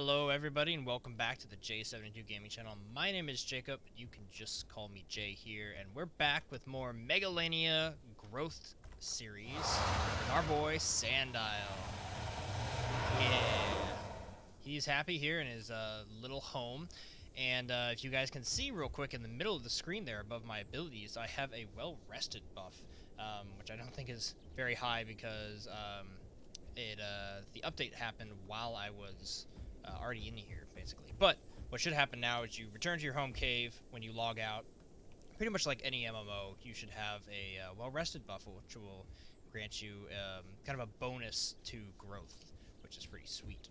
Hello everybody and welcome back to the J72 Gaming Channel. My name is Jacob, you can just call me Jay here, and we're back with more Megalania growth series with our boy Sandile. Yeah. He's happy here in his little home, and if you guys can see real quick in the middle of the screen there above my abilities, I have a well-rested buff, which I don't think is very high because the update happened while I was already in here, basically. But what should happen now is you return to your home cave when you log out. Pretty much like any MMO, you should have a well-rested buff, which will grant you kind of a bonus to growth, which is pretty sweet.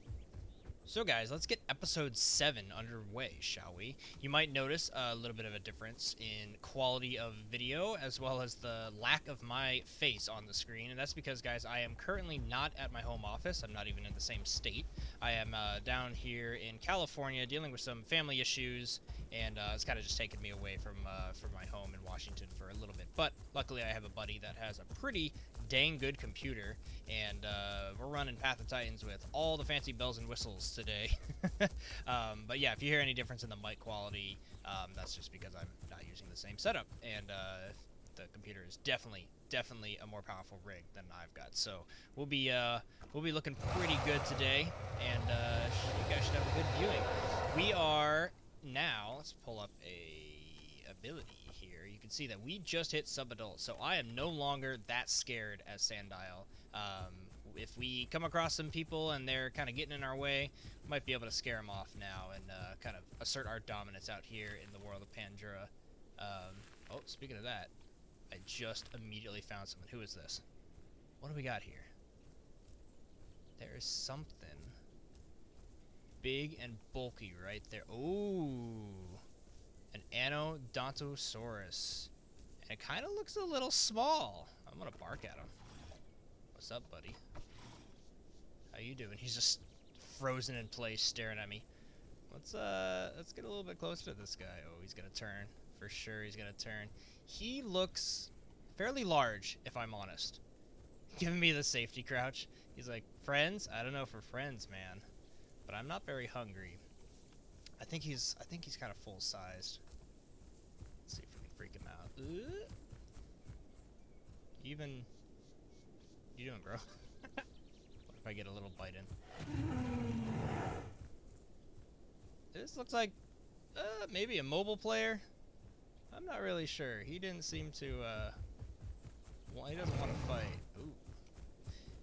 So guys, let's get episode 7 underway, shall we? You might notice a little bit of a difference in quality of video, as well as the lack of my face on the screen, and that's because, guys, I am currently not at my home office. I'm not even in the same state. I am down here in California dealing with some family issues, and it's kind of just taken me away from my home in Washington for a little bit. But luckily I have a buddy that has a pretty dang good computer, and we're running Path of Titans with all the fancy bells and whistles today. But yeah, if you hear any difference in the mic quality, that's just because I'm not using the same setup, and the computer is definitely a more powerful rig than I've got. So we'll be looking pretty good today, and you guys should have a good viewing. We are now, let's pull up a ability here. You can see that we just hit sub-adult, so I am no longer that scared as Sandile. If we come across some people and they're kind of getting in our way, we might be able to scare them off now and kind of assert our dominance out here in the world of Pandora. Oh, speaking of that, I just immediately found someone. Who is this? What do we got here? There is something big and bulky right there. Ooh, an Anodontosaurus. And it kind of looks a little small. I'm gonna bark at him. What's up, buddy? How you doing? He's just frozen in place, staring at me. Let's get a little bit closer to this guy. Oh, he's gonna turn. For sure, he's gonna turn. He looks fairly large, if I'm honest. Giving me the safety crouch. He's like, friends? I don't know for friends, man. But I'm not very hungry. I think he's kind of full sized. Let's see if we can freak him out. You doing, bro? What if I get a little bite in? This looks like maybe a mobile player. I'm not really sure. He didn't seem to well, he doesn't want to fight. Ooh.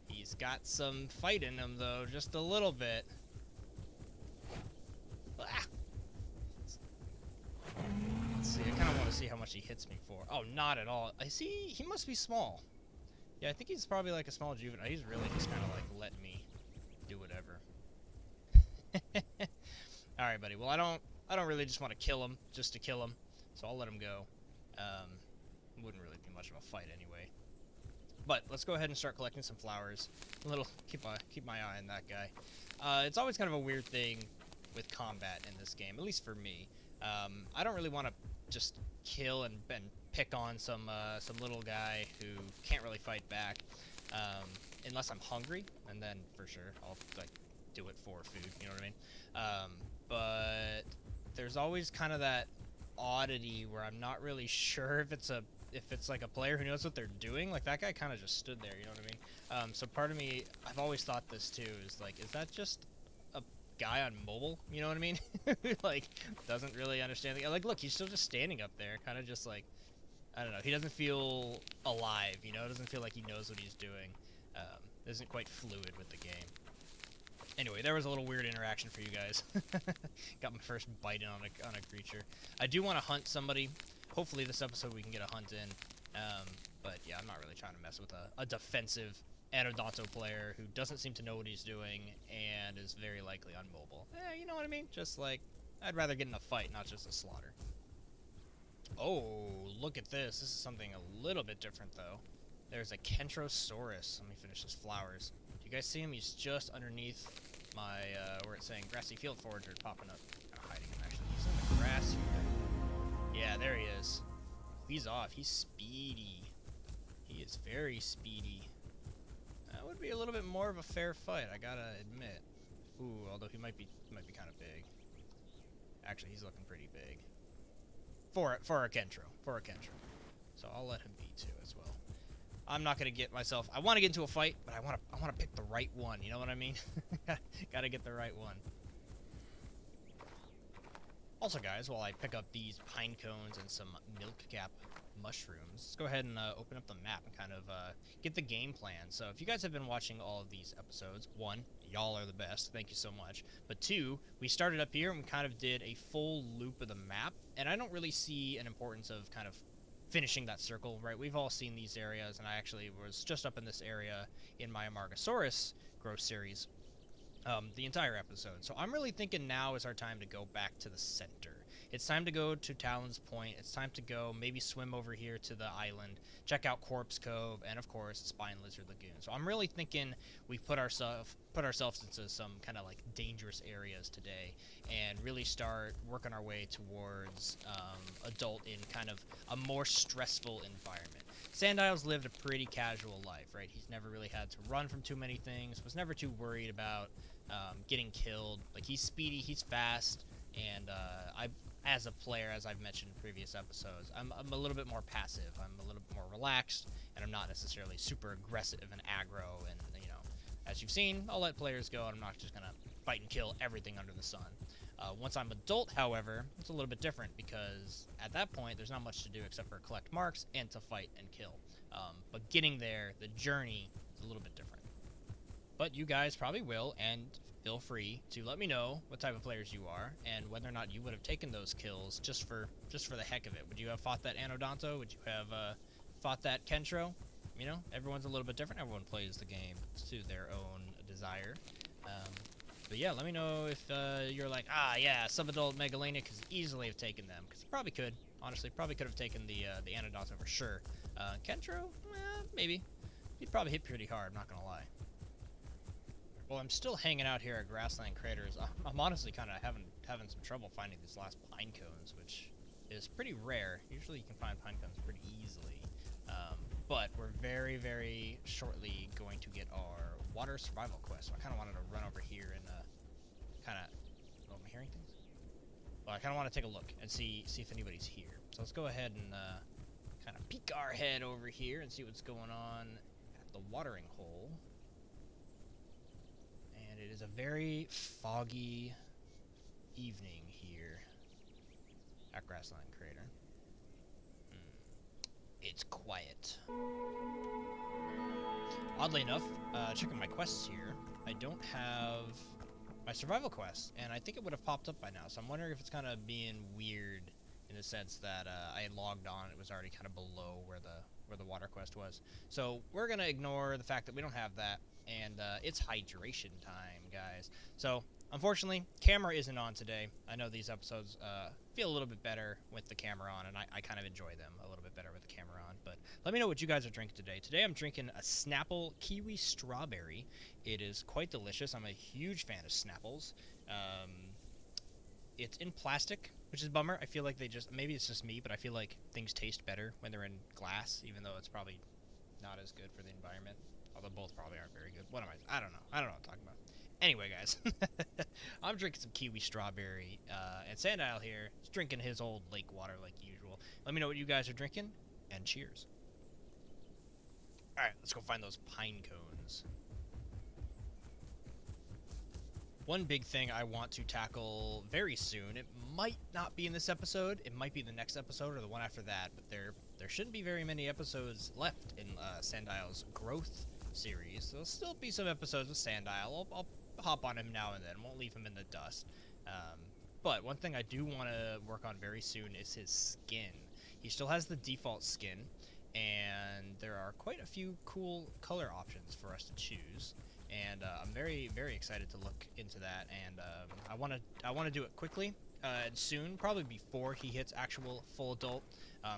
He's got some fight in him though, just a little bit. Ah! Let's see, I kind of want to see how much he hits me for. Oh, not at all. I see, he must be small. Yeah, I think he's probably like a small juvenile. He's really just kind of like letting me do whatever. Alright, buddy. Well, I don't really just want to kill him just to kill him, so I'll let him go. Wouldn't really be much of a fight anyway. But let's go ahead and start collecting some flowers. Keep my eye on that guy. It's always kind of a weird thing with combat in this game, at least for me. I don't really want to just kill and pick on some little guy who can't really fight back, unless I'm hungry, and then for sure I'll like do it for food. You know what I mean? But there's always kind of that oddity where I'm not really sure if it's like a player who knows what they're doing. Like that guy kind of just stood there. You know what I mean? So part of me, I've always thought this too, is like, is that just a guy on mobile? You know what I mean? Like, doesn't really understand. Like, look, he's still just standing up there, kind of just like, I don't know. He doesn't feel alive. You know, it doesn't feel like he knows what he's doing. Isn't quite fluid with the game. Anyway, there was a little weird interaction for you guys. Got my first bite in on a creature. I do want to hunt somebody. Hopefully this episode we can get a hunt in. But yeah, I'm not really trying to mess with a defensive Anodonto player who doesn't seem to know what he's doing and is very likely on mobile. You know what I mean? Just like, I'd rather get in a fight, not just a slaughter. Oh, look at this. This is something a little bit different, though. There's a Kentrosaurus. Let me finish his flowers. Do you guys see him? He's just underneath my, where it's saying Grassy Field Forager popping up. Kind of hiding him, actually. He's in the grass here. Yeah, there he is. He's off. He's speedy. He is very speedy. That would be a little bit more of a fair fight, I gotta admit. Ooh, although he might be kind of big. Actually, he's looking pretty big. For a Kentro. So I'll let him be too as well. I'm not gonna get myself. I want to get into a fight, but I want to pick the right one. You know what I mean? Gotta get the right one. Also, guys, while I pick up these pine cones and some milk cap mushrooms, let's go ahead and open up the map and kind of get the game plan. So if you guys have been watching all of these episodes, one, y'all are the best. Thank you so much. But two, we started up here and we kind of did a full loop of the map, and I don't really see an importance of kind of finishing that circle, right? We've all seen these areas, and I actually was just up in this area in my Amargasaurus growth series the entire episode. So I'm really thinking now is our time to go back to the center. It's time to go to Talon's Point. It's time to go maybe swim over here to the island, check out Corpse Cove, and of course Spine Lizard Lagoon. So I'm really thinking we put ourselves into some kind of like dangerous areas today, and really start working our way towards adult in kind of a more stressful environment. Sandile's lived a pretty casual life, right? He's never really had to run from too many things, was never too worried about getting killed. Like, he's speedy, he's fast, and as a player, as I've mentioned in previous episodes, I'm a little bit more passive. I'm a little bit more relaxed, and I'm not necessarily super aggressive and aggro, and, you know, as you've seen, I'll let players go, and I'm not just going to fight and kill everything under the sun. Once I'm adult, however, it's a little bit different, because at that point, there's not much to do except for collect marks and to fight and kill. But getting there, the journey, is a little bit different. But you guys probably will, and feel free to let me know what type of players you are, and whether or not you would have taken those kills just for the heck of it. Would you have fought that Anodonto? Would you have fought that Kentro? You know, everyone's a little bit different. Everyone plays the game to their own desire. But yeah, let me know if you're like, yeah, subadult Megalania could easily have taken them, because he probably could. Honestly, probably could have taken the Anodonto for sure. Kentro, maybe. He'd probably hit pretty hard. I'm not gonna lie. Well, I'm still hanging out here at Grassland Craters. I'm honestly kind of having some trouble finding these last pine cones, which is pretty rare. Usually, you can find pine cones pretty easily. But we're very, very shortly going to get our water survival quest. So I kind of wanted to run over here and kind of... Oh, am I hearing things? Well, I kind of want to take a look and see if anybody's here. So let's go ahead and kind of peek our head over here and see what's going on at the watering hole. And it is a very foggy evening here at Grassland Crater. It's quiet. Oddly enough, checking my quests here, I don't have my survival quest, and I think it would have popped up by now, so I'm wondering if it's kind of being weird in the sense that I had logged on, it was already kind of below where the water quest was. So we're going to ignore the fact that we don't have that, and it's hydration time, guys. So unfortunately, camera isn't on today. I know these episodes feel a little bit better with the camera on, and I kind of enjoy them a little bit better with the camera on. But let me know what you guys are drinking today. Today I'm drinking a Snapple Kiwi Strawberry. It is quite delicious. I'm a huge fan of Snapples. It's in plastic, which is a bummer. I feel like maybe it's just me, but I feel like things taste better when they're in glass, even though it's probably not as good for the environment. Although both probably aren't very good. What am I don't know. I don't know what I'm talking about. Anyway, guys, I'm drinking some Kiwi Strawberry, and Sandile here is drinking his old lake water like usual. Let me know what you guys are drinking, and cheers. Alright, let's go find those pine cones. One big thing I want to tackle very soon, it might not be in this episode, it might be the next episode or the one after that, but there shouldn't be very many episodes left in Sandile's growth series. There'll still be some episodes with Sandile. I'll hop on him now and then, won't leave him in the dust. But one thing I do want to work on very soon is his skin. He still has the default skin, and there are quite a few cool color options for us to choose. And I'm very, very excited to look into that, and I want to do it quickly and soon, probably before he hits actual full adult,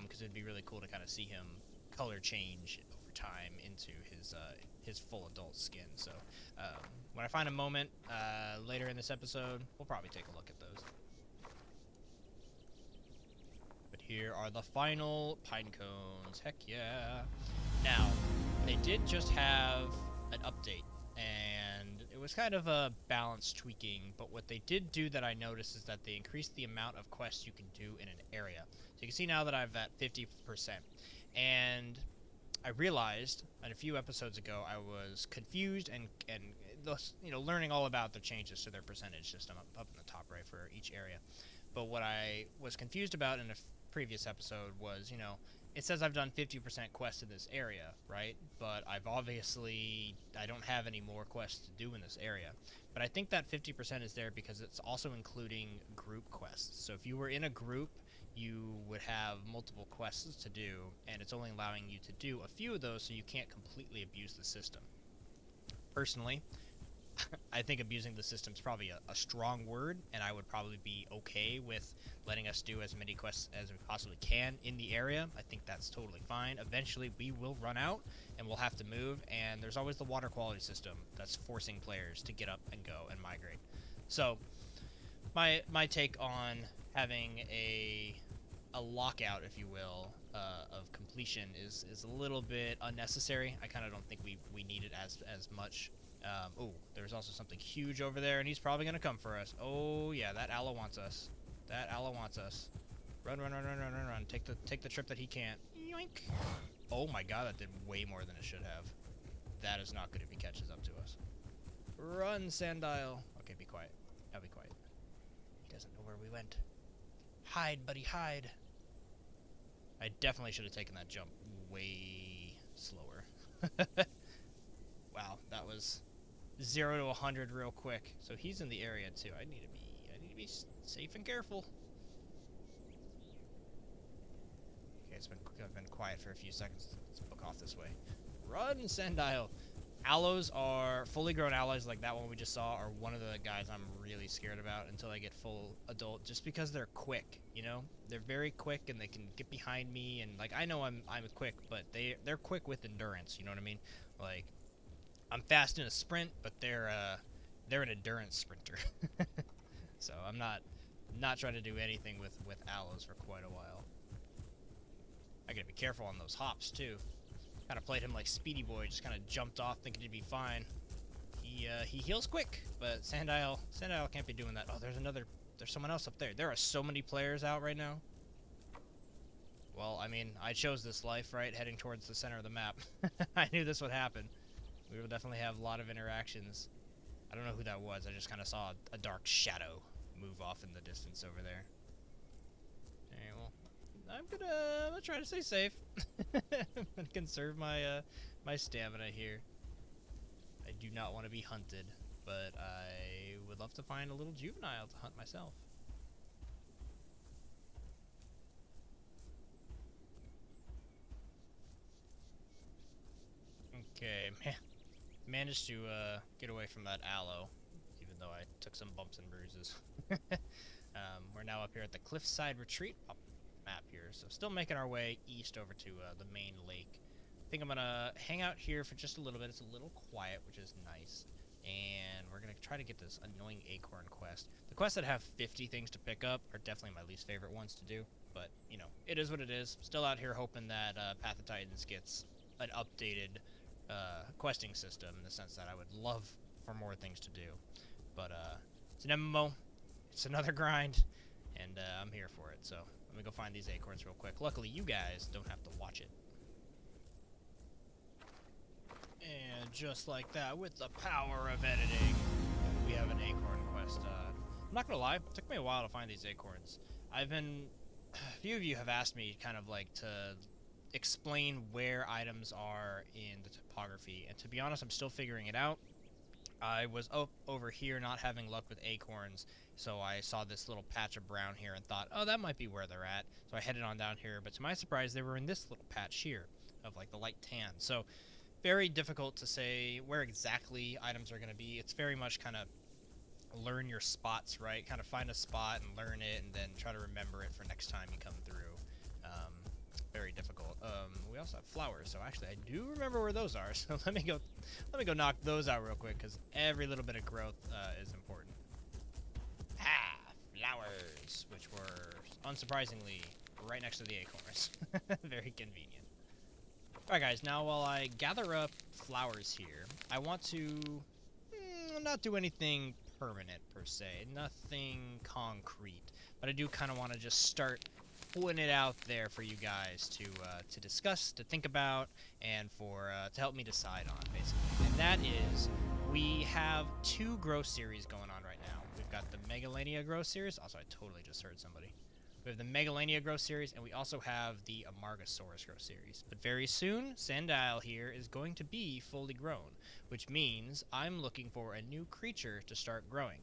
because it'd be really cool to kind of see him color change over time into his full adult skin. So when I find a moment later in this episode, we'll probably take a look at those. But here are the final pine cones. Heck yeah! Now, they did just have an update, and it was kind of a balance tweaking, but what they did do that I noticed is that they increased the amount of quests you can do in an area. So you can see now that I've at 50%. And I realized a few episodes ago I was confused and learning all about the changes to their percentage system up in the top right for each area. But what I was confused about in a previous episode was, it says I've done 50% quests in this area, right? But I don't have any more quests to do in this area. But I think that 50% is there because it's also including group quests. So if you were in a group, you would have multiple quests to do, and it's only allowing you to do a few of those, so you can't completely abuse the system. Personally, I think abusing the system is probably a strong word, and I would probably be okay with letting us do as many quests as we possibly can in the area. I think that's totally fine. Eventually, we will run out, and we'll have to move, and there's always the water quality system that's forcing players to get up and go and migrate. So, my take on having a lockout, if you will, of completion is a little bit unnecessary. I kind of don't think we need it as much. Oh, there's also something huge over there, and he's probably going to come for us. Oh, yeah, that aloe wants us. That aloe wants us. Run, run, run, run, run, run, run. Take the trip that he can't. Yoink. Oh, my God, that did way more than it should have. That is not good if he catches up to us. Run, Sandile. Okay, be quiet. Now be quiet. He doesn't know where we went. Hide, buddy, hide. I definitely should have taken that jump way slower. Wow, that was 0 to 100 real quick. So he's in the area too. I need to be safe and careful. Okay, I've been quiet for a few seconds. Let's book off this way. Run, Sandile. Aloes are fully grown aloes like that one we just saw are one of the guys I'm really scared about until I get full adult, just because they're quick, They're very quick and they can get behind me, and like I know I'm quick, but they're quick with endurance, you know what I mean? Like I'm fast in a sprint, but they're an endurance sprinter. So I'm not trying to do anything with aloes for quite a while. I gotta be careful on those hops too. Kind of played him like Speedy Boy, just kind of jumped off thinking he'd be fine. He heals quick, but Sandile can't be doing that. Oh, there's someone else up there. There are so many players out right now. Well, I mean, I chose this life, right? Heading towards the center of the map. I knew this would happen. We will definitely have a lot of interactions. I don't know who that was. I just kind of saw a dark shadow move off in the distance over there. Alright, well, I'm gonna try to stay safe. And conserve my stamina here. I do not want to be hunted, but I would love to find a little juvenile to hunt myself. Okay, managed to get away from that aloe, even though I took some bumps and bruises. We're now up here at the Cliffside Retreat map here, so still making our way east over to the main lake. I think I'm gonna hang out here for just a little bit. It's a little quiet, which is nice, and we're gonna try to get this annoying Acorn quest. The quests that have 50 things to pick up are definitely my least favorite ones to do, but it is what it is. Still out here hoping that Path of Titans gets an updated questing system, in the sense that I would love for more things to do, but it's an MMO, it's another grind, and I'm here for it. So let me go find these acorns real quick. Luckily you guys don't have to watch it. And just like that, with the power of editing, we have an acorn quest. I'm not gonna lie, it took me a while to find these acorns. A few of you have asked me kind of like to explain where items are in the topography, and to be honest, I'm still figuring it out. I was over here not having luck with acorns, so I saw this little patch of brown here and thought, oh, that might be where they're at. So I headed on down here, but to my surprise, they were in this little patch here of like the light tan. So very difficult to say where exactly items are going to be. It's very much kind of learn your spots, right? Kind of find a spot and learn it, and then try to remember it for next time you come through. Very difficult. We also have flowers, so actually I do remember where those are. So let me go knock those out real quick, because every little bit of growth is important. Ah, flowers, which were unsurprisingly right next to the acorns. Very convenient. Alright guys, now while I gather up flowers here, I want to not do anything permanent per se, nothing concrete. But I do kind of want to just start pulling it out there for you guys to discuss, to think about, and for to help me decide on, basically. And that is, we have 2 growth series going on right now. We've got the Megalania growth series. Also, I totally just heard somebody. We have the Megalania growth series, and we also have the Amargasaurus growth series. But very soon, Sandile here is going to be fully grown, which means I'm looking for a new creature to start growing.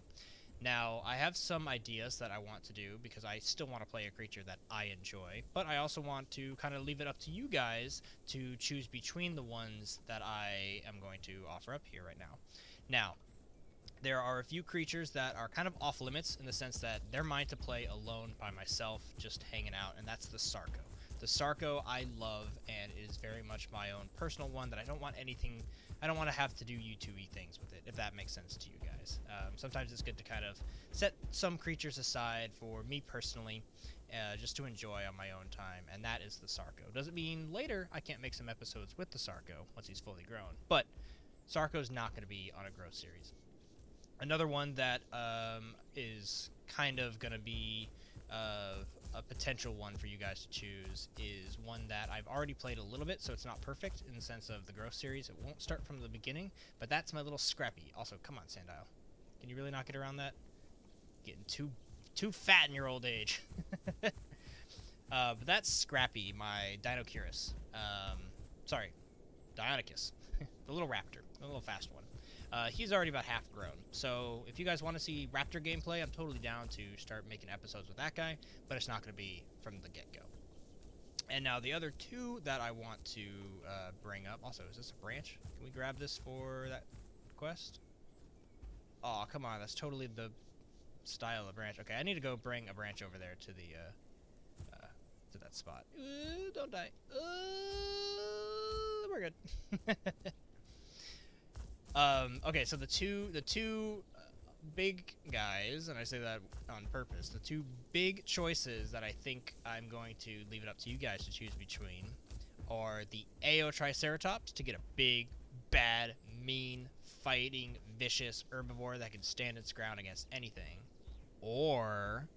Now, I have some ideas that I want to do because I still want to play a creature that I enjoy, but I also want to kind of leave it up to you guys to choose between the ones that I am going to offer up here right now. Now, there are a few creatures that are kind of off limits in the sense that they're mine to play alone by myself, just hanging out, and that's the Sarco. The Sarco I love, and it is very much my own personal one that I don't want to have to do YouTube-y things with it, if that makes sense to you guys. Sometimes it's good to kind of set some creatures aside for me personally, just to enjoy on my own time, and that is the Sarco. Doesn't mean later I can't make some episodes with the Sarco once he's fully grown, but Sarco's not going to be on a growth series. Another one that is kind of going to be a potential one for you guys to choose is one that I've already played a little bit, so it's not perfect in the sense of the growth series. It won't start from the beginning, but that's my little Scrappy. Also, come on, Sandile. Can you really not get around that? Getting too fat in your old age. But that's Scrappy, my Dinocurus. Sorry, Deinonychus. The little raptor, the little fast one. He's already about half grown, so if you guys want to see raptor gameplay, I'm totally down to start making episodes with that guy, but it's not going to be from the get-go. And now the other 2 that I want to bring up, also, is this a branch? Can we grab this for that quest? Oh, come on, that's totally the style of branch. Okay, I need to go bring a branch over there to the, to that spot. Don't die. We're good. Okay, so the two big guys, and I say that on purpose, the 2 big choices that I think I'm going to leave it up to you guys to choose between are the Triceratops to get a big, bad, mean, fighting, vicious herbivore that can stand its ground against anything, or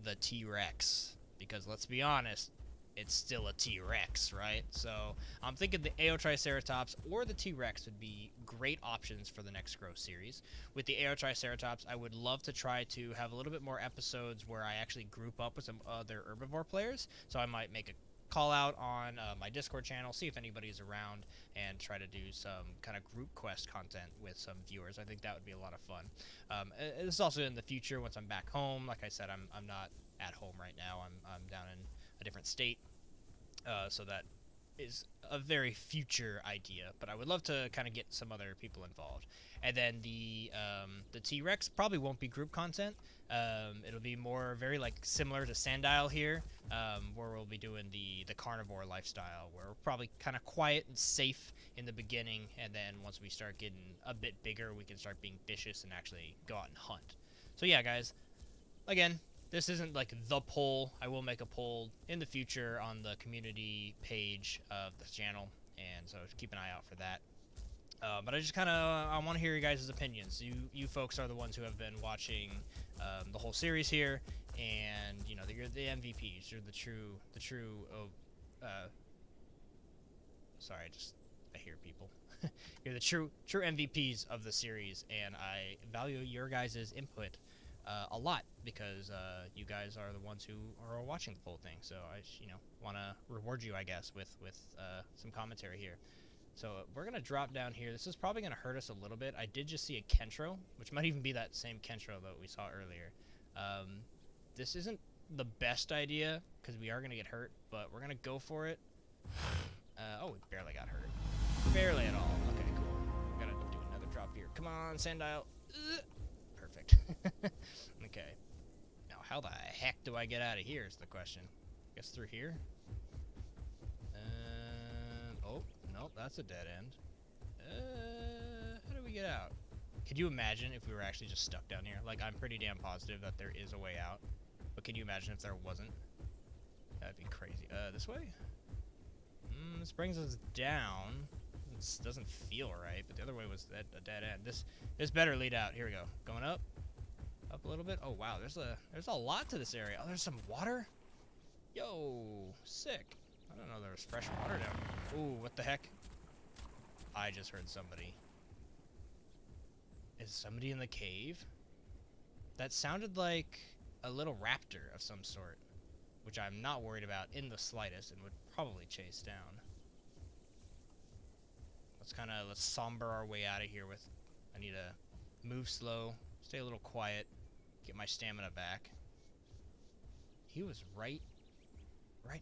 the T-Rex, because let's be honest, it's still a T-Rex, right? So I'm thinking the Triceratops or the T-Rex would be great options for the next growth series. With the Triceratops, I would love to try to have a little bit more episodes where I actually group up with some other herbivore players. So I might make a call out on my Discord channel, see if anybody's around, and try to do some kind of group quest content with some viewers. I think that would be a lot of fun. This is also in the future once I'm back home. Like I said, I'm not at home right now. I'm down in a different state. So that is a very future idea, but I would love to kind of get some other people involved. And then the T-Rex probably won't be group content. It'll be more very like similar to Sandile here, where we'll be doing the carnivore lifestyle, where we're probably kind of quiet and safe in the beginning, and then once we start getting a bit bigger, we can start being vicious and actually go out and hunt. So yeah, guys, again, this isn't like the poll. I will make a poll in the future on the community page of the channel, and so keep an eye out for that. But I just kind of I want to hear your guys' opinions. You folks are the ones who have been watching the whole series here, and you know you're the MVPs. You're the true. Sorry, I hear people. You're the true MVPs of the series, and I value your guys' input a lot because you guys are the ones who are watching the full thing. So I want to reward you, I guess, with some commentary here. So we're going to drop down here. This is probably going to hurt us a little bit. I did just see a Kentro, which might even be that same Kentro that we saw earlier. This isn't the best idea because we are going to get hurt, but we're going to go for it. Oh, we barely got hurt. Barely at all. Okay, cool. We're going to do another drop here. Come on, Sandile. Perfect. Okay. Now, how the heck do I get out of here is the question. I guess through here? Oh, nope, that's a dead end. How do we get out? Could you imagine if we were actually just stuck down here? Like, I'm pretty damn positive that there is a way out. But can you imagine if there wasn't? That'd be crazy. This way? This brings us down doesn't feel right, but the other way was a dead end. This better lead out. Here we go. Going up a little bit. Oh wow, there's a lot to this area. Oh, there's some water. Yo, sick. I don't know there was fresh water down here. Ooh, what the heck? I just heard somebody. Is somebody in the cave? That sounded like a little raptor of some sort, which I'm not worried about in the slightest and would probably chase down. Let's somber our way out of here with, I need to move slow, stay a little quiet, get my stamina back. He was right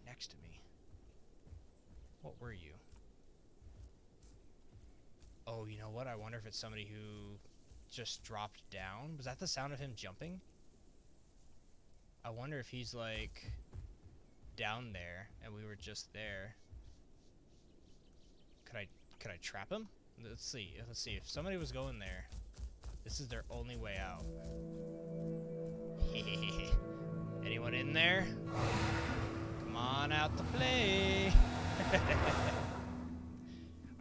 next to me. What were you? Oh, you know what? I wonder if it's somebody who just dropped down. Was that the sound of him jumping? I wonder if he's like down there and we were just there. Could I trap him? Let's see. If somebody was going there, this is their only way out. Anyone in there? Come on out to play. Alright,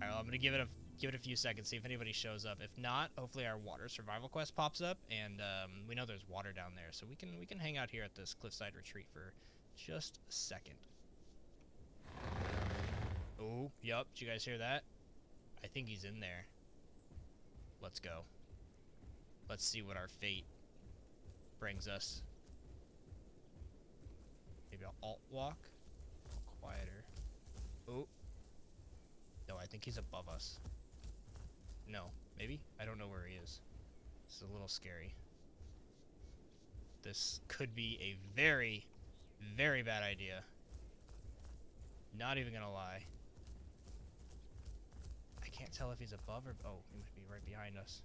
well, I'm gonna give it a few seconds, see if anybody shows up. If not, hopefully our water survival quest pops up, and we know there's water down there, so we can hang out here at this cliffside retreat for just a second. Oh, yup, did you guys hear that? I think he's in there. Let's go. Let's see what our fate brings us. Maybe I'll alt walk. Quieter. Oh. No, I think he's above us. No, maybe? I don't know where he is. This is a little scary. This could be a very, very bad idea. Not even gonna lie. I can't tell if he's above or... Oh, he must be right behind us.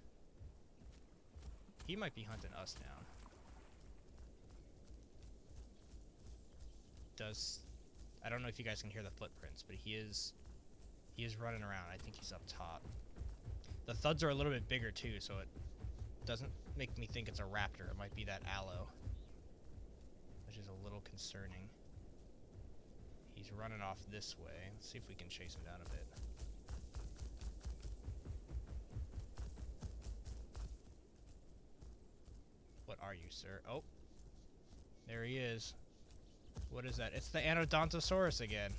He might be hunting us down. I don't know if you guys can hear the footprints, but he is running around. I think he's up top. The thuds are a little bit bigger too, so it doesn't make me think it's a raptor. It might be that aloe, which is a little concerning. He's running off this way. Let's see if we can chase him down a bit. What are you, sir? Oh, there he is. What is that? It's the Anodontosaurus again.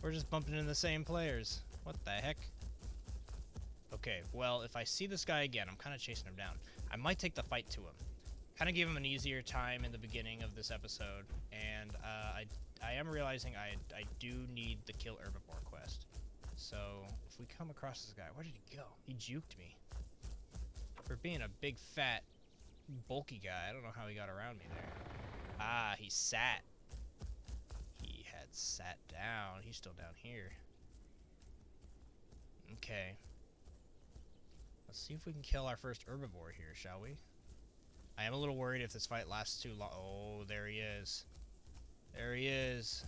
We're just bumping into the same players. What the heck? Okay, well, if I see this guy again, I'm kind of chasing him down. I might take the fight to him. Kind of give him an easier time in the beginning of this episode, and I am realizing I do need the kill herbivore quest. So if we come across this guy, where did he go? He juked me. For being a big, fat, bulky guy, I don't know how he got around me there. Ah, he sat. He had sat down. He's still down here. Okay. Let's see if we can kill our first herbivore here, shall we? I am a little worried if this fight lasts too long. Oh, there he is. There he is.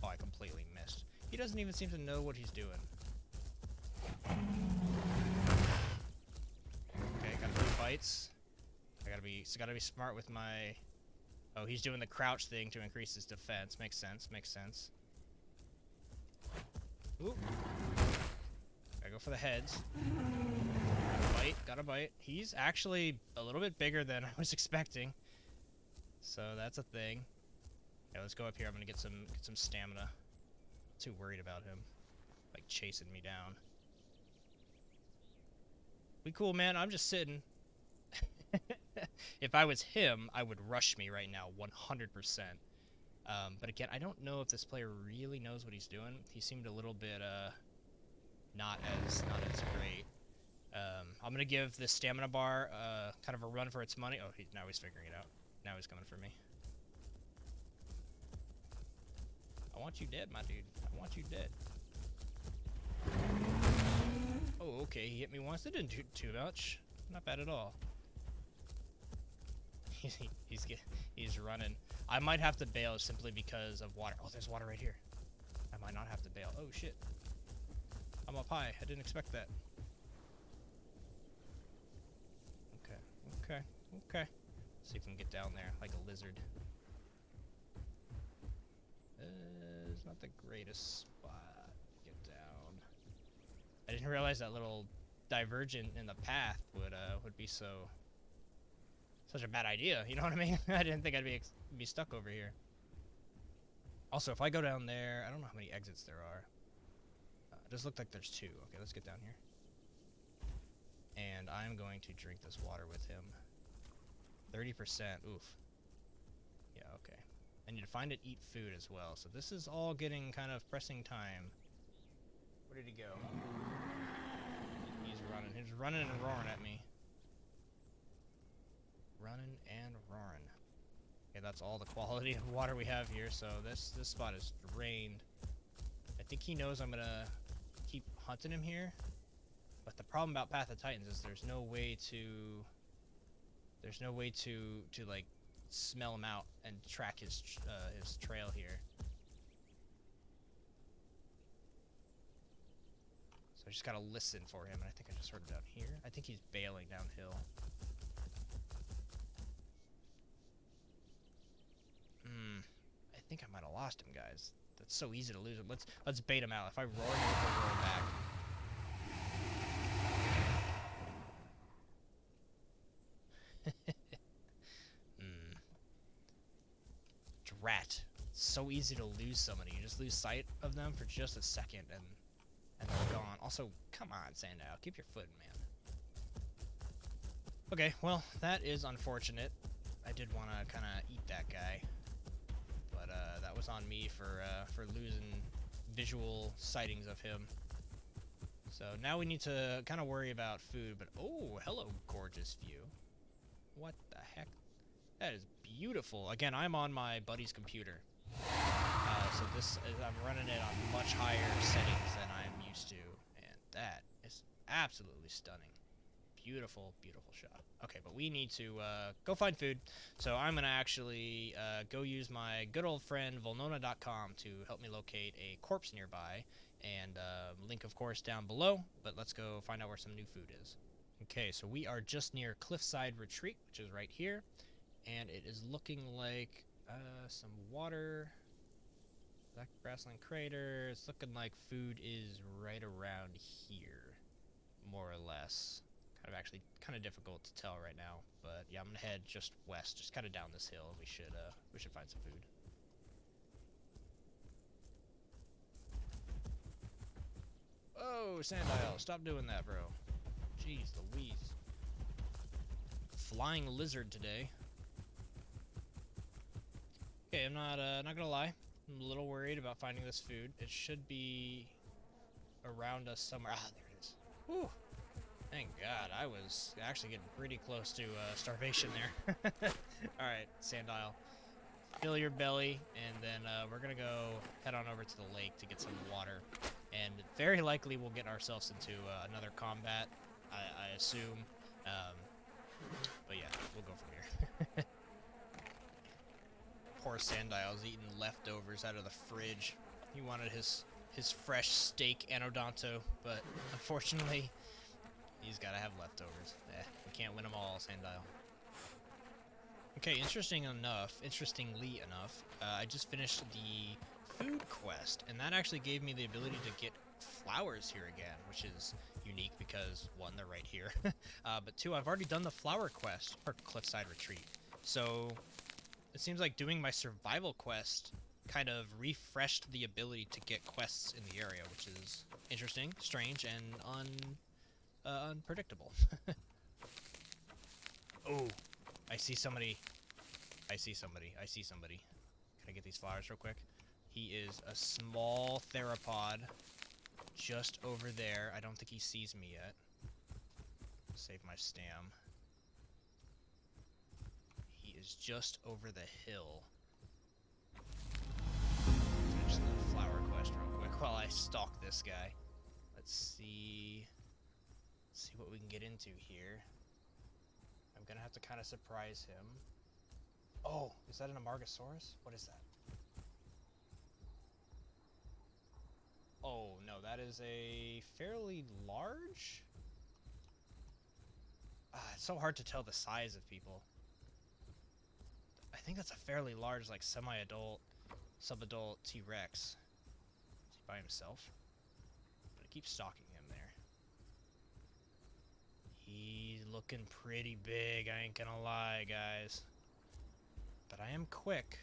Oh, I completely missed. He doesn't even seem to know what he's doing. Okay, got 3 bites. I gotta be smart with my... Oh, he's doing the crouch thing to increase his defense. Makes sense, makes sense. Ooh. Gotta go for the heads. Got a bite. He's actually a little bit bigger than I was expecting. So that's a thing. Yeah, let's go up here. I'm gonna get some stamina. I'm too worried about him, like, chasing me down. We cool, man. I'm just sitting. If I was him, I would rush me right now, 100%. But again, I don't know if this player really knows what he's doing. He seemed a little bit not as great. I'm gonna give this stamina bar kind of a run for its money. Oh, now he's figuring it out. Now he's coming for me. I want you dead, my dude. I want you dead. Oh, okay. He hit me once. It didn't do too much. Not bad at all. He's running. I might have to bail simply because of water. Oh, there's water right here. I might not have to bail. Oh, shit. I'm up high. I didn't expect that. Okay. See if we can get down there like a lizard. It's not the greatest spot. Get down. didn't realize that little divergent in the path would be such a bad idea. You know what I mean? I didn't think I'd be stuck over here. Also, if I go down there, I don't know how many exits there are. It does look like there's 2. Okay, let's get down here. And I'm going to drink this water with him. 30%. Oof. Yeah, okay. I need to find and eat food as well. So this is all getting kind of pressing time. Where did he go? He's running. He's running and roaring at me. Running and roaring. Okay, that's all the quality of water we have here. So this spot is drained. I think he knows I'm gonna keep hunting him here. But the problem about Path of Titans is there's no way to like smell him out and track his trail here. So I just gotta listen for him, and I think I just heard him down here. I think he's bailing downhill. I think I might have lost him, guys. That's so easy to lose him. Let's bait him out. If I roar, he'll roar back. Drat. It's so easy to lose somebody. You just lose sight of them for just a second, and they're gone. Also, come on, Sandile. Keep your footing, man. Okay, well, that is unfortunate. I did want to kind of eat that guy. But that was on me for losing visual sightings of him. So now we need to kind of worry about food. But oh, hello, gorgeous view. What the heck? That is beautiful. Again, I'm on my buddy's computer. So I'm running it on much higher settings than I'm used to. And that is absolutely stunning. Beautiful, beautiful shot. Okay, but we need to go find food. So I'm going to actually go use my good old friend Volnona.com to help me locate a corpse nearby. And link, of course, down below. But let's go find out where some new food is. Okay, so we are just near Cliffside Retreat, which is right here. And it is looking like some water. Black Grassland Crater. It's looking like food is right around here, more or less. Kind of difficult to tell right now, but yeah, I'm gonna head just west, just kind of down this hill. We should find some food. Oh, Sandile, stop doing that, bro. Jeez Louise. Flying lizard today. Okay, I'm not gonna lie. I'm a little worried about finding this food. It should be around us somewhere. Ah, there it is. Whew. Thank God, I was actually getting pretty close to starvation there. Alright, Sandile. Fill your belly, and then we're gonna go head on over to the lake to get some water. And very likely we'll get ourselves into another combat, I assume. But yeah, we'll go from here. Poor Sandile's eating leftovers out of the fridge. He wanted his fresh steak Anodonto, but unfortunately, he's got to have leftovers. We can't win them all, Sandile. Okay, interestingly enough, I just finished the food quest, and that actually gave me the ability to get flowers here again, which is unique because, 1, they're right here, but 2, I've already done the flower quest for Cliffside Retreat. So it seems like doing my survival quest kind of refreshed the ability to get quests in the area, which is interesting, strange, and unpredictable. Oh, I see somebody. Can I get these flowers real quick? He is a small theropod just over there. I don't think he sees me yet. Save my stam. He is just over the hill. Finish the flower quest real quick while I stalk this guy. Let's see what we can get into here. I'm gonna have to kind of surprise him. Oh, is that an Amargasaurus? What is that? Oh, no, that is a fairly large? It's so hard to tell the size of people. I think that's a fairly large, like, semi-adult, sub-adult T-Rex. Is he by himself? I'm gonna keep stalking him there. He's looking pretty big, I ain't gonna lie, guys. But I am quick.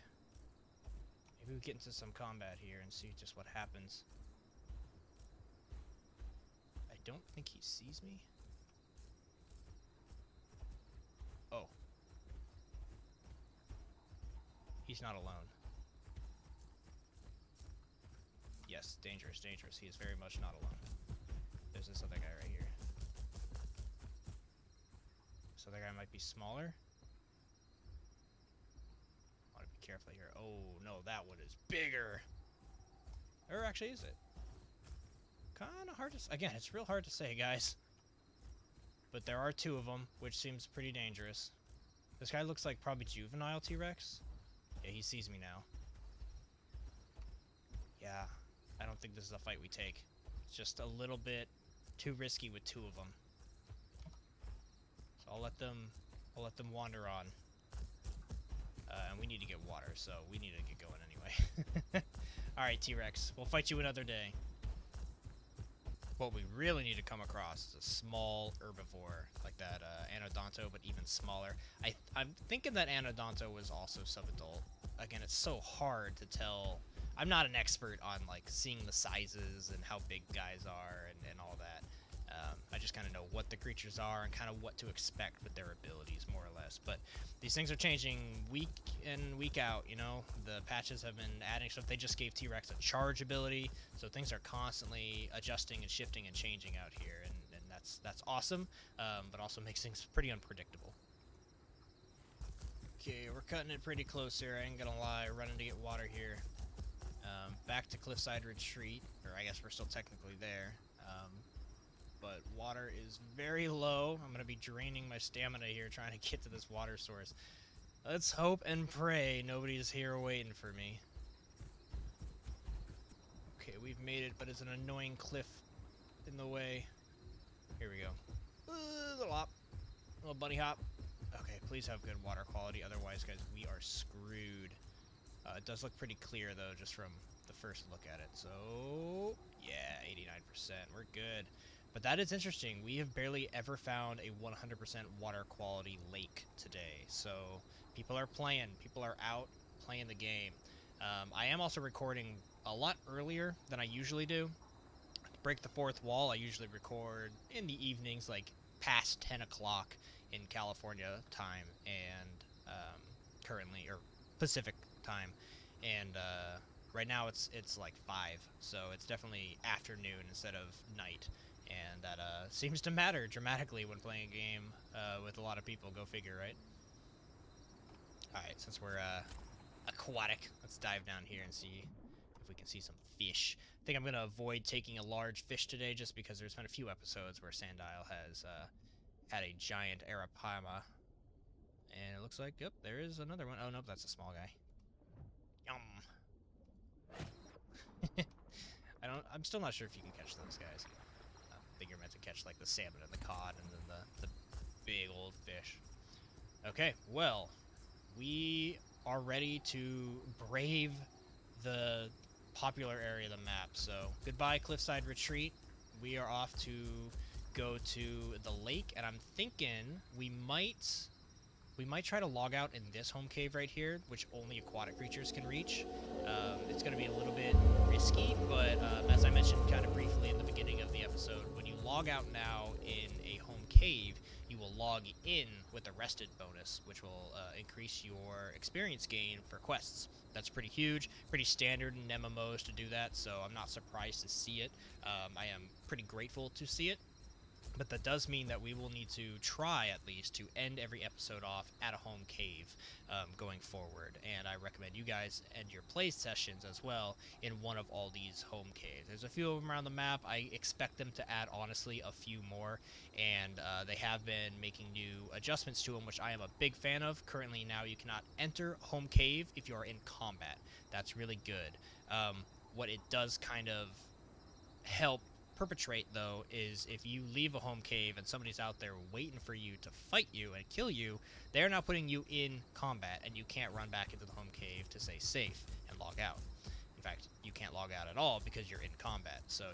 Maybe we get into some combat here and see just what happens. I don't think he sees me. Oh. He's not alone. Yes, dangerous, dangerous. He is very much not alone. There's this other guy right here. This other guy might be smaller. I want to be careful here. Oh, no, that one is bigger. Or actually, is it? Kind of hard to... Again, it's real hard to say, guys. But there are two of them, which seems pretty dangerous. This guy looks like probably juvenile T-Rex. Yeah, he sees me now. Yeah, I don't think this is a fight we take. It's just a little bit too risky with two of them. So I'll let them wander on. And we need to get water, so we need to get going anyway. Alright, T-Rex, we'll fight you another day. What we really need to come across is a small herbivore, like that Anodonto, but even smaller. I'm thinking that Anodonto was also subadult. Again, it's so hard to tell. I'm not an expert on like seeing the sizes and how big guys are and all that. I just kind of know what the creatures are and kind of what to expect with their abilities, more or less. But these things are changing week in, week out, you know? The patches have been adding stuff. They just gave T-Rex a charge ability, so things are constantly adjusting and shifting and changing out here, and that's awesome, but also makes things pretty unpredictable. Okay, we're cutting it pretty close here, I ain't gonna lie, running to get water here. Back to Cliffside Retreat, or I guess we're still technically there. But water is very low. I'm going to be draining my stamina here trying to get to this water source. Let's hope and pray nobody's here waiting for me. Okay, we've made it, but it's an annoying cliff in the way. Here we go. Little hop. Little bunny hop. Okay, please have good water quality. Otherwise, guys, we are screwed. It does look pretty clear, though, just from the first look at it. So, yeah, 89%. We're good. But that is interesting. We have barely ever found a 100% water quality lake today. So people are playing. People are out playing the game. I am also recording a lot earlier than I usually do. To break the fourth wall, I usually record in the evenings, like past 10 o'clock in California time and currently, or Pacific time. And right now it's like 5, so it's definitely afternoon instead of night. And that seems to matter dramatically when playing a game with a lot of people. Go figure, right? Alright, since we're aquatic, let's dive down here and see if we can see some fish. I think I'm going to avoid taking a large fish today just because there's been a few episodes where Sandile has had a giant arapaima. And it looks like, yep, there is another one. Oh, nope, that's a small guy. Yum. I'm still not sure if you can catch those guys. I think you're meant to catch like the salmon and the cod and then the big old fish. Okay, well, we are ready to brave the popular area of the map. So goodbye Cliffside Retreat. We are off to go to the lake, and I'm thinking we might try to log out in this home cave right here, which only aquatic creatures can reach. It's going to be a little bit risky, but as I mentioned kind of briefly in the beginning of the episode, when you log out now in a home cave, you will log in with a rested bonus, which will increase your experience gain for quests. That's pretty huge, pretty standard in MMOs to do that, so I'm not surprised to see it. I am pretty grateful to see it. But that does mean that we will need to try, at least, to end every episode off at a home cave going forward. And I recommend you guys end your play sessions as well in one of all these home caves. There's a few of them around the map. I expect them to add, honestly, a few more. And they have been making new adjustments to them, which I am a big fan of. Currently, now you cannot enter home cave if you are in combat. That's really good. What it does kind of help perpetrate, though, is if you leave a home cave and somebody's out there waiting for you to fight you and kill you, they're now putting you in combat, and you can't run back into the home cave to stay safe and log out. In fact, you can't log out at all because you're in combat. So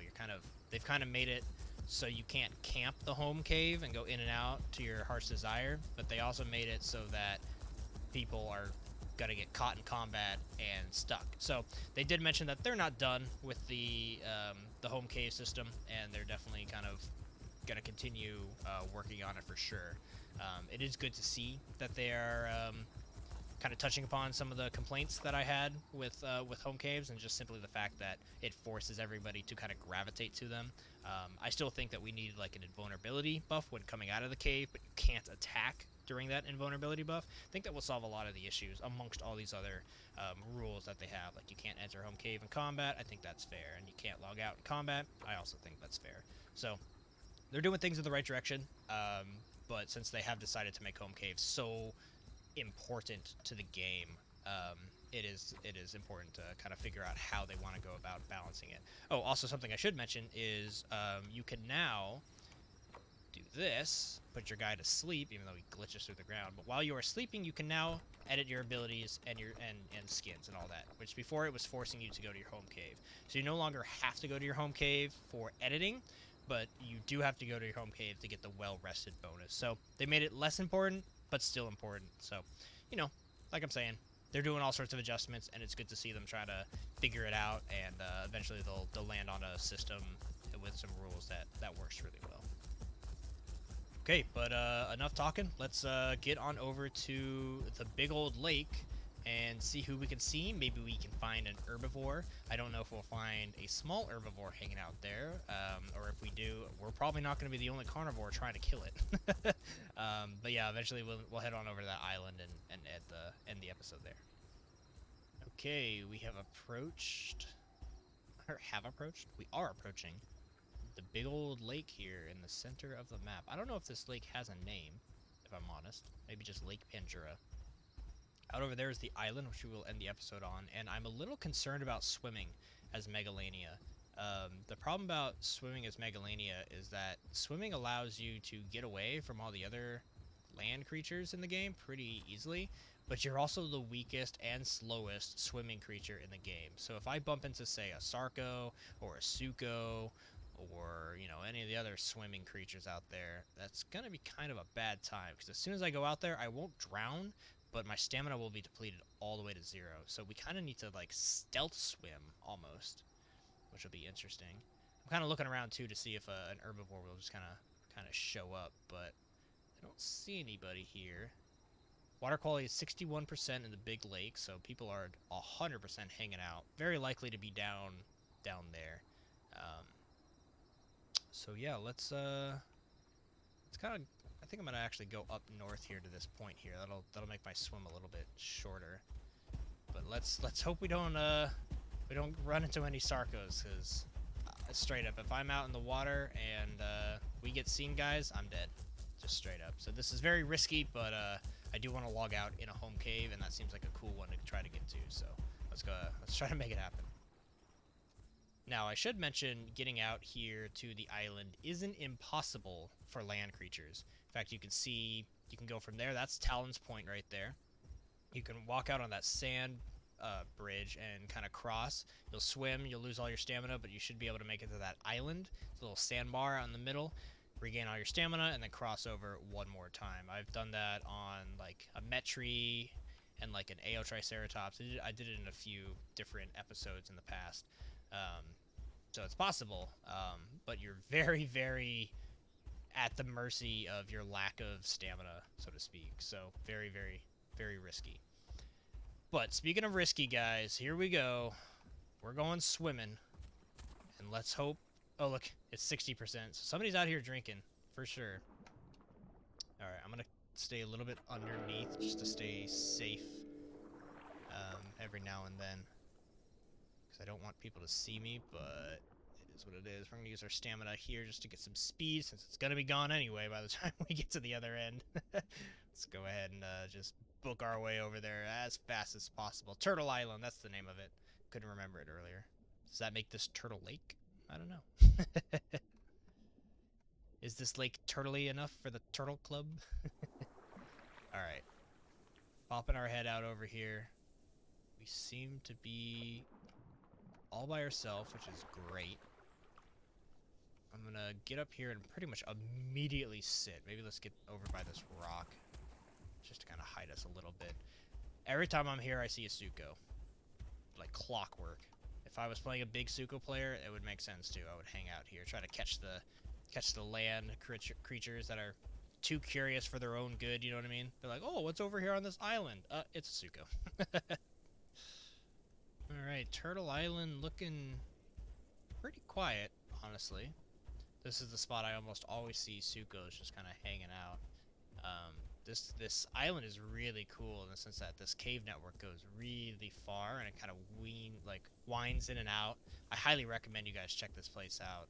they've kind of made it so you can't camp the home cave and go in and out to your heart's desire, but they also made it so that people are gonna get caught in combat and stuck. So they did mention that they're not done with the home cave system, and they're definitely kind of gonna continue working on it for sure. It is good to see that they are kind of touching upon some of the complaints that I had with home caves, and just simply the fact that it forces everybody to kind of gravitate to them. I still think that we need like an invulnerability buff when coming out of the cave, but you can't attack during that invulnerability buff. I think that will solve a lot of the issues amongst all these other rules that they have. Like you can't enter home cave in combat. I think that's fair, and you can't log out in combat. I also think that's fair. So they're doing things in the right direction. But since they have decided to make home cave so important to the game, it is important to kind of figure out how they want to go about balancing it. Oh, also something I should mention is you can now do this, put your guy to sleep, even though he glitches through the ground. But while you are sleeping, you can now edit your abilities and your and skins and all that, which before it was forcing you to go to your home cave. So you no longer have to go to your home cave for editing, but you do have to go to your home cave to get the well-rested bonus. So they made it less important, but still important. So, you know, like I'm saying, they're doing all sorts of adjustments, and it's good to see them try to figure it out, and eventually they'll land on a system with some rules that works really well. Okay, but enough talking. Let's get on over to the big old lake and see who we can see. Maybe we can find an herbivore. I don't know if we'll find a small herbivore hanging out there, or if we do, we're probably not going to be the only carnivore trying to kill it. But yeah, eventually we'll head on over to that island and end the episode there. Okay, we have approached, or have approached? We are approaching the big old lake here in the center of the map. I don't know if this lake has a name, if I'm honest. Maybe just Lake Pandura. Out over there is the island, which we will end the episode on, and I'm a little concerned about swimming as Megalania. The problem about swimming as Megalania is that swimming allows you to get away from all the other land creatures in the game pretty easily, but you're also the weakest and slowest swimming creature in the game. So if I bump into, say, a Sarco or a Suko or, you know, any of the other swimming creatures out there, that's going to be kind of a bad time, because as soon as I go out there, I won't drown, but my stamina will be depleted all the way to 0. So we kind of need to, like, stealth swim almost, which will be interesting. I'm kind of looking around, too, to see if an herbivore will just kind of show up, but I don't see anybody here. Water quality is 61% in the big lake, so people are 100% hanging out. Very likely to be down there. So yeah, let's kind of, I think I'm gonna actually go up north here to this point here. That'll make my swim a little bit shorter. But let's hope we don't run into any Sarcos, because straight up, if I'm out in the water and we get seen, guys, I'm dead. Just straight up. So this is very risky, but I do want to log out in a home cave, and that seems like a cool one to try to get to. So let's try to make it happen. Now, I should mention getting out here to the island isn't impossible for land creatures. In fact, you can go from there. That's Talon's Point right there. You can walk out on that sand bridge and kind of cross. You'll swim, you'll lose all your stamina, but you should be able to make it to that island. It's a little sandbar out in the middle. Regain all your stamina, and then cross over one more time. I've done that on, like, a Metri and, like, an Aotriceratops. I did it in a few different episodes in the past. So it's possible, but you're very, very at the mercy of your lack of stamina, so to speak. So very, very, very risky. But speaking of risky, guys, here we go. We're going swimming, and let's hope. Oh, look, it's 60%. So somebody's out here drinking, for sure. All right, I'm gonna stay a little bit underneath just to stay safe every now and then, because I don't want people to see me, but it is what it is. We're going to use our stamina here just to get some speed, since it's going to be gone anyway by the time we get to the other end. Let's go ahead and just book our way over there as fast as possible. Turtle Island, that's the name of it. Couldn't remember it earlier. Does that make this Turtle Lake? I don't know. Is this lake turtly enough for the Turtle Club? Alright. Popping our head out over here. We seem to be all by ourselves, which is great. I'm gonna get up here and pretty much immediately sit. Maybe let's get over by this rock, just to kind of hide us a little bit. Every time I'm here, I see a Suko. Like clockwork. If I was playing a big Suko player, it would make sense too. I would hang out here, try to catch the land creatures that are too curious for their own good, you know what I mean? They're like, oh, what's over here on this island? It's a Suko. Alright, Turtle Island looking pretty quiet, honestly. This is the spot I almost always see Sukos just kind of hanging out. This island is really cool in the sense that this cave network goes really far and it kind of winds in and out. I highly recommend you guys check this place out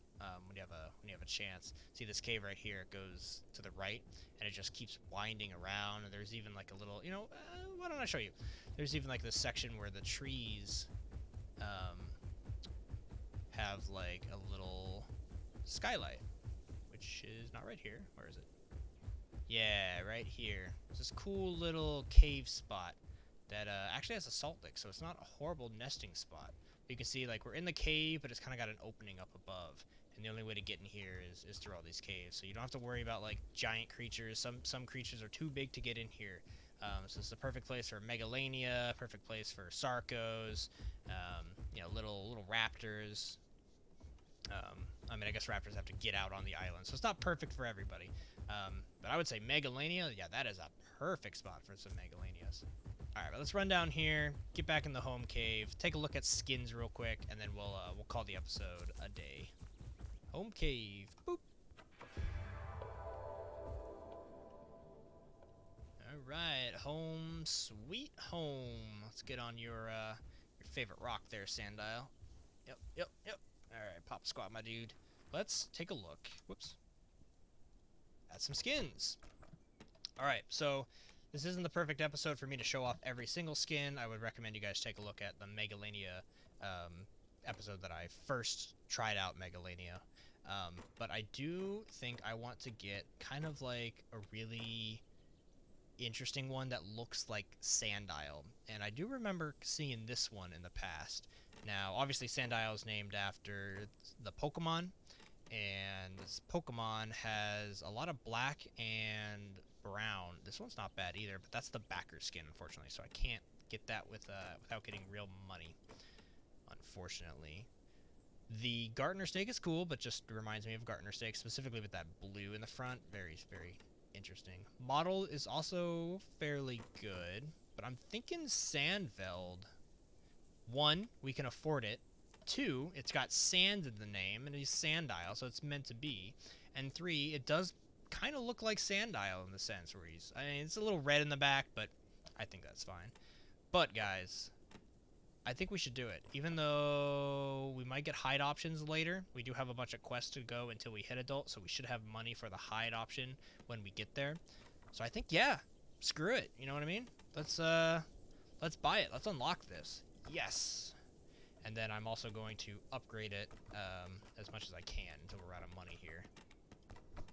when you have a chance. See this cave right here? It goes to the right and it just keeps winding around. And there's even like a little, why don't I show you? There's even like this section where the trees have like a little skylight, which is not right here. Where is it? Yeah, right here. It's this cool little cave spot that actually has a salt lick, so it's not a horrible nesting spot. You can see, like, we're in the cave, but it's kind of got an opening up above. And the only way to get in here is through all these caves. So you don't have to worry about, like, giant creatures. Some creatures are too big to get in here. So it's the perfect place for Megalania, perfect place for Sarcos, little raptors. I mean, I guess raptors have to get out on the island, so it's not perfect for everybody. But I would say Megalania, yeah, that is a perfect spot for some Megalanias. Alright, but let's run down here, get back in the home cave, take a look at skins real quick, and then we'll call the episode a day. Home cave. Boop. Alright, home, sweet home. Let's get on your favorite rock there, Sandile. Yep. Alright, pop squat, my dude. Let's take a look. Whoops. At some skins. Alright, so this isn't the perfect episode for me to show off every single skin. I would recommend you guys take a look at the Megalania episode that I first tried out Megalania. But I do think I want to get kind of like a really interesting one that looks like Sandile. And I do remember seeing this one in the past. Now, obviously Sandile is named after the Pokemon, and this Pokemon has a lot of black and brown. This one's not bad either, but that's the backer skin, unfortunately, so I can't get that without getting real money, unfortunately. The Gartner Snake is cool, but just reminds me of Gartner Snake, specifically with that blue in the front. Very, very interesting. Model is also fairly good, but I'm thinking Sandveld. One, we can afford it. Two, it's got sand in the name, and he's Sandile, so it's meant to be. And three, it does kind of look like Sandile in the sense where it's a little red in the back, but I think that's fine. But, guys, I think we should do it. Even though we might get hide options later, we do have a bunch of quests to go until we hit adult, so we should have money for the hide option when we get there. So I think, yeah, screw it. You know what I mean? Let's buy it. Let's unlock this. Yes. And then I'm also going to upgrade it as much as I can until we're out of money here.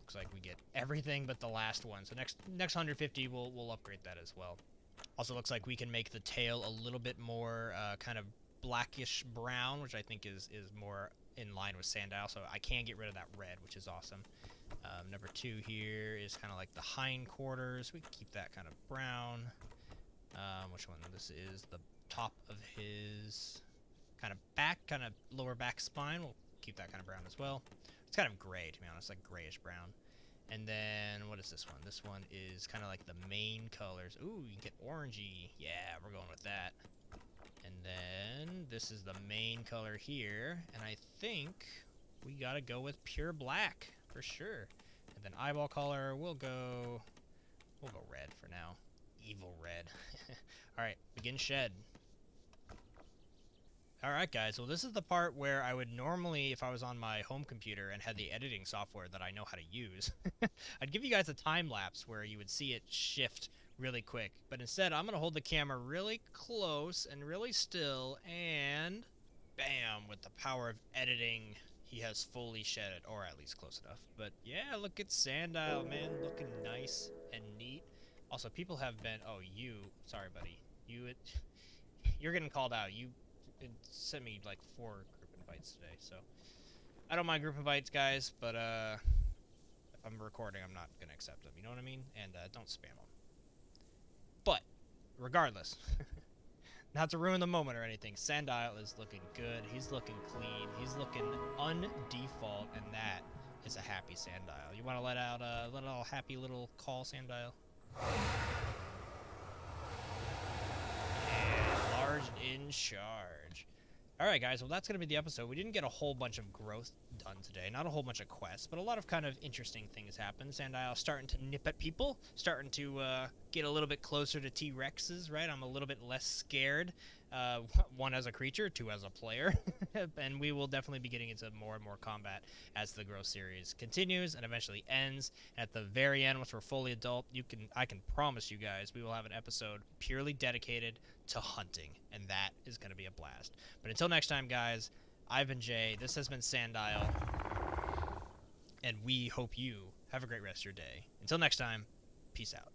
Looks like we get everything but the last one. So next 150, we'll upgrade that as well. Also looks like we can make the tail a little bit more kind of blackish brown, which I think is more in line with Sandile. So I can get rid of that red, which is awesome. Number 2 here is kind of like the hindquarters. We can keep that kind of brown. Which one? This is the top of his kind of back, kind of lower back spine. We'll keep that kind of brown as well. It's kind of gray, to be honest, like grayish brown. And then, what is this one? This one is kind of like the main colors. Ooh, you can get orangey. Yeah, we're going with that. And then, this is the main color here. And I think we gotta go with pure black, for sure. And then eyeball color, we'll go red for now. Evil red. Alright, begin shed. Alright guys, well this is the part where I would normally, if I was on my home computer and had the editing software that I know how to use, I'd give you guys a time lapse where you would see it shift really quick. But instead, I'm going to hold the camera really close and really still, and bam, with the power of editing, he has fully shedded, or at least close enough. But yeah, look at Sandile, man, looking nice and neat. Also, people have been, sorry buddy, you're getting called out. You sent me like 4 group invites today, so I don't mind group invites, guys, but if I'm recording, I'm not gonna accept them. You know what I mean? And don't spam them. But regardless, not to ruin the moment or anything, Sandile is looking good. He's looking clean. He's looking undefault, and that is a happy Sandile. You want to let out a happy little call, Sandile? And large in charge. Alright guys, well that's going to be the episode. We didn't get a whole bunch of growth done today, not a whole bunch of quests, but a lot of kind of interesting things happened. Sandile starting to nip at people, starting to get a little bit closer to T-Rexes, right? I'm a little bit less scared, one as a creature, two as a player, and we will definitely be getting into more and more combat as the growth series continues and eventually ends. And at the very end, once we're fully adult, I can promise you guys we will have an episode purely dedicated to hunting, and that is going to be a blast. But until next time, guys, I've been Jay, this has been Sandile, and we hope you have a great rest of your day. Until next time, peace out.